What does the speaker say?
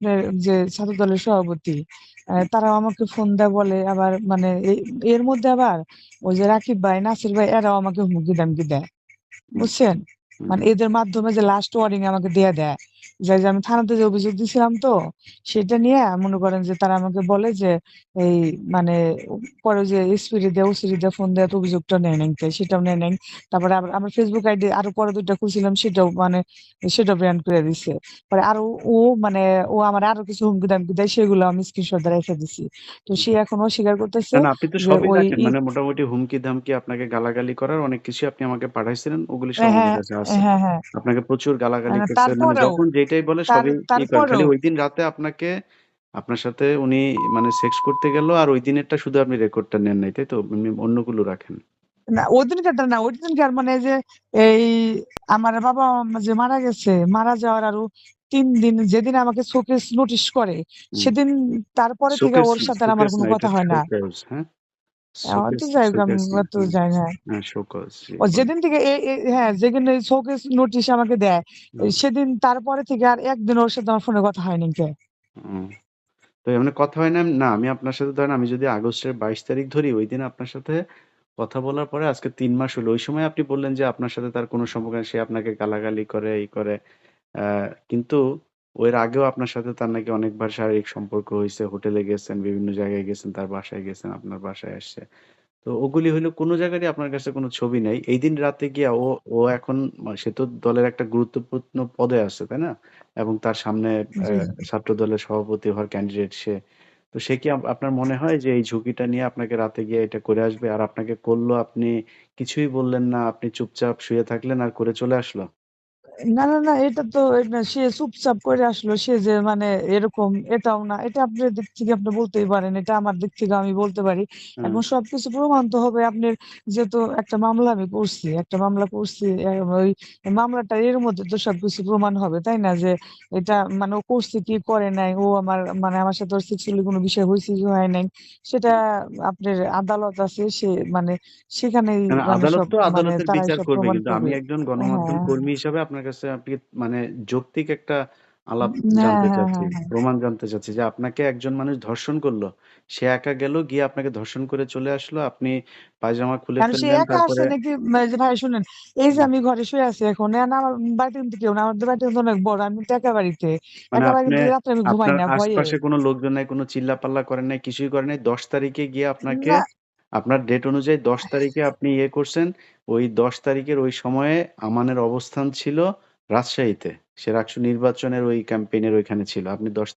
আপনার যে ছাত্রদলের সভাপতি, তারাও আমাকে ফোন দেয় বলে আবার মানে এর মধ্যে আবার ওই যে রাকিব ভাই, নাসির ভাই এরাও আমাকে হুমকি-দামকি দেয়। হুম, বুঝছেন? হুম। মানে এদের মাধ্যমে যে লাস্ট ওয়ার্নিং আমাকে দিয়ে দেয়। যে আমি থানাতে যে অভিযোগ দিছিলাম তো, সেটা নিয়ে মনে করেন যে তারা আমাকে বলে যে এই মানে পরে যে এসপিরে দিয়ে ওসিরে দিয়ে ফোন দেয়া তো অভিযোগটা নেয় নাই। সেটাও নেয় নাই। তারপরে আবার আমার ফেসবুক আইডি আরো পরে ২ টা খুলছিলাম সেটাও মানে সেটাও ব্যান করে দিছে। পরে আরো ও মানে ও আমারে আরো কিছু হুমকি-দামকি দেয় সেগুলো আমি স্ক্রিনশট দিয়ে রেখে দিছি। তো সে এখন অস্বীকার করতেছে না, না, আপনি তো যে সবই ওই রাখেন। মানে মোটামুটি হুমকি-ধামকি, আপনাকে গালাগালি করার অনেক কিছুই আপনি আমাকে পাঠাইছিলেন। ওগুলি সব আমার হ্যাঁ, কাছে আছে। হ্যাঁ, হ্যাঁ। আপনাকে প্রচুর গালাগালি করছে। মানে তারপরেও যখন যেটাই বলে সবই করে। খালি তারপরেও ঐদিন রাতে আপনার সাথে উনি মানে সেক্স করতে গেল, আর ওই দিনেরটা শুধু আপনি রেকর্ডটা নেন নাই, তাই তো? এমনি অন্যগুলো রাখেন। না ওইদিনকারটা না, ওইদিনকার মানে যে এই আমার বাবা যে মারা গেছে, মারা যাওয়ার আরো ৩ দিন যেদিন আমাকে শোকেস নোটিশ করে, হুম। সেদিন তারপরে থেকে শোকেস ওর সাথে আর আমার শোকেস কোনো না, এটা কথা হয় না। শোকেস, হ্যাঁ? হয়তো শোকেস, যাই হোক আমি শোকেস না। অত হুম। জানি না। হ্যাঁ, শোকজ জি ও বলে। যেদিন থেকে হ্যাঁ, যেদিন এই শোকেস নোটিশ আমাকে দেয়, হুম, সেদিন তারপরে থেকে আর একদিন ওর সাথে আমার ফোনে কথা হয়নি কে। হুম। তো এমনি কথা হয় না? না, আমি আপনার সাথে ধরেন আমি যদি আগস্টের ২২ তারিখ ধরি, ঐদিন আপনার সাথে কথা বলার পরে আজকে ৩ মাস হলো। ওই সময় আপনি বললেন যে আপনার সাথে তার কোনো সম্পর্ক নেই। সে আপনাকে গালাগালি করে, এই করে। আ কিন্তু এর আগেও আপনার সাথে তার নাকি অনেকবার শারীরিক সম্পর্ক হইছে। হোটেলে গেছেন, বিভিন্ন জায়গায় গেছেন, তার বাসায় গেছেন, আপনার বাসায় আসছে। তো ওগুলি হইলো কোন জায়গারই আপনার কাছে কোন ছবি নাই। এইদিন রাতে গিয়া ও এখন সে তো দলের একটা গুরুত্বপূর্ণ পদে আছে, তাই না? এবং তার সামনে জি, জি। ছাত্র দলের সভাপতি হওয়ার ক্যান্ডিডেট সে। তো সে কি আপনার মনে হয় যে এই ঝুঁকিটা নিয়ে আপনাকে রাতে গিয়ে এটা করে আসবে? আর আপনাকে করল, আপনি কিছুই বললেন না, আপনি চুপচাপ শুয়ে থাকলেন আর করে চলে আসলো? না, না, না, এটা তো সে চুপচাপ করে আসলো। সে যে মানে এরকম এটাও না। এটা আপনার দিক থেকে আপনি বলতেই পারেন। এটা আমার দিক থেকে আমি বলতে পারি। হ্যাঁ, এখন সবকিছু প্রমাণ তো হবে আপনার যেহেতু একটা মামলা আমি করছি। একটা মামলা করছি। ওই মামলাটা এর মধ্যে তো সবকিছু প্রমাণ হবে, তাই না? যে এটা মানে ও করছে কি করে নাই। ও মানে আমার সাথে ওর সেক্সুয়ালি কোনো বিষয় হইছে কি হয় নাই। সেটা আপনার আদালত আছে। মানে সেখানেই মানে মানে আদালত সব তো মানে আদালতের তারাই বিচার সব করবে। প্রমাণ কিন্তু আমি করবে। একজন গণমাধ্যম হ্যাঁ। কর্মী হিসাবে আপনার কাছে আপনি মানে যৌক্তিক একটা আলাপ হ্যাঁ, জানতে হ্যাঁ, চাচ্ছি, হ্যাঁ, হ্যাঁ। প্রমাণ জানতে চাচ্ছি যে আপনাকে একজন মানুষ ধর্ষণ করলো। সে একা গেল, গিয়ে আপনাকে ধর্ষণ করে চলে আসলো। আপনি পায়জামা খুলে কারণ সে ফেললেন। একা আসছে তারপরে নাকি এই যে ভাই শুনেন, এই যে হুম, আমি ঘরে শুয়ে আছি এখন, আমার বাড়িতে কিন্তু কেউ না। আমাদের বাড়িটা কিন্তু অনেক বড়। আমি তো একা বাড়িতে। মানে একা বাড়িতে আপনি থেকে রাত্রে আমি ঘুমাই আপনার না ভয়ে। আশপাশে কোনো লোকজন নাই, কোনো চিল্লাপাল্লা করেন নাই, কিছুই করেন নাই। ১০ তারিখে গিয়ে আপনাকে না, আপনার ডেট অনুযায়ী ১০ তারিখে আপনি করছেন। ওই ১০ তারিখের ওই সময়ে আমানের অবস্থান ছিল রাজশাহীতে। সে রাকসু নির্বাচনের ওই ক্যাম্পেইন এর ওইখানে ছিল। আপনি ১০